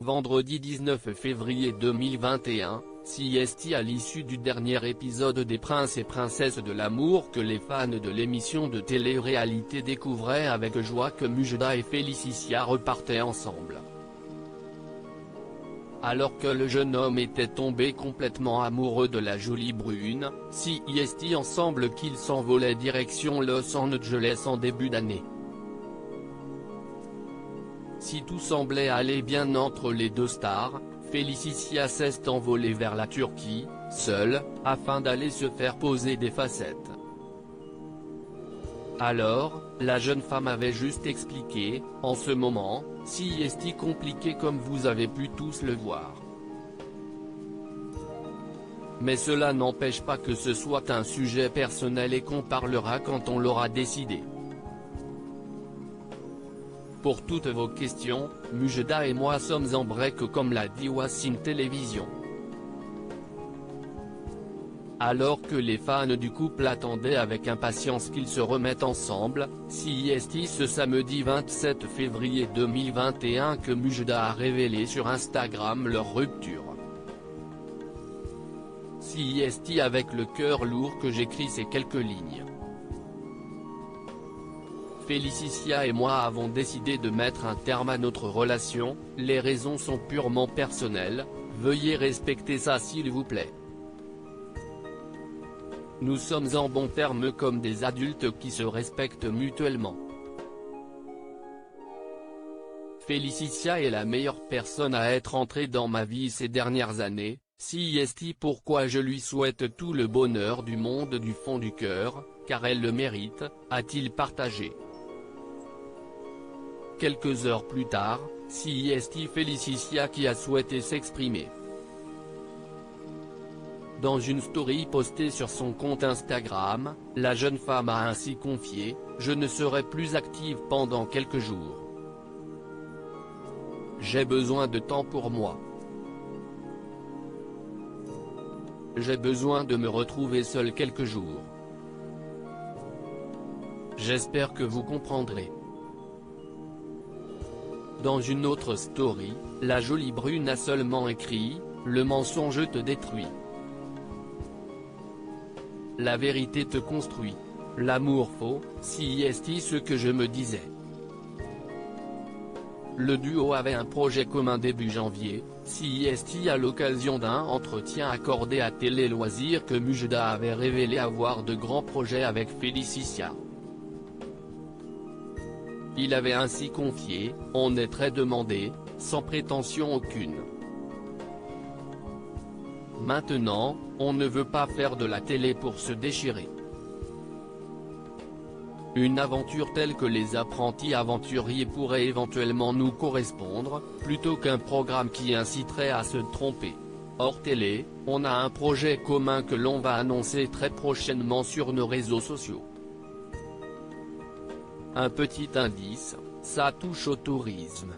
vendredi 19 février 2021, CST à l'issue du dernier épisode des Princes et Princesses de l'amour que les fans de l'émission de télé-réalité découvraient avec joie que Mujda et Félicia repartaient ensemble. Alors que le jeune homme était tombé complètement amoureux de la jolie brune, CST ensemble qu'ils s'envolaient direction Los Angeles en début d'année. Si tout semblait aller bien entre les deux stars, Félicia s'est envolée vers la Turquie, seule, afin d'aller se faire poser des facettes. Alors, la jeune femme avait juste expliqué, en ce moment, CST compliqué comme vous avez pu tous le voir. Mais cela n'empêche pas que ce soit un sujet personnel et qu'on parlera quand on l'aura décidé. Pour toutes vos questions, Mujda et moi sommes en break comme l'a dit Wassim Télévision. Alors que les fans du couple attendaient avec impatience qu'ils se remettent ensemble, CST ce samedi 27 février 2021 que Mujda a révélé sur Instagram leur rupture. CST avec le cœur lourd que j'écris ces quelques lignes. Félicia et moi avons décidé de mettre un terme à notre relation, les raisons sont purement personnelles, veuillez respecter ça s'il vous plaît. Nous sommes en bons termes comme des adultes qui se respectent mutuellement. Félicia est la meilleure personne à être entrée dans ma vie ces dernières années, CST pourquoi je lui souhaite tout le bonheur du monde du fond du cœur, car elle le mérite, a-t-il partagé. Quelques heures plus tard, CST Félicia qui a souhaité s'exprimer. Dans une story postée sur son compte Instagram, la jeune femme a ainsi confié « Je ne serai plus active pendant quelques jours. J'ai besoin de temps pour moi. J'ai besoin de me retrouver seule quelques jours. J'espère que vous comprendrez. » Dans une autre story, la jolie brune a seulement écrit « Le mensonge te détruit. La vérité te construit. L'amour faux, CST ce que je me disais. » Le duo avait un projet commun début janvier, CST à l'occasion d'un entretien accordé à Télé Loisirs que Mujda avait révélé avoir de grands projets avec Félicia. Il avait ainsi confié « On est très demandé, sans prétention aucune. Maintenant, on ne veut pas faire de la télé pour se déchirer. Une aventure telle que les apprentis aventuriers pourrait éventuellement nous correspondre, plutôt qu'un programme qui inciterait à se tromper. Hors télé, on a un projet commun que l'on va annoncer très prochainement sur nos réseaux sociaux. Un petit indice, ça touche au tourisme.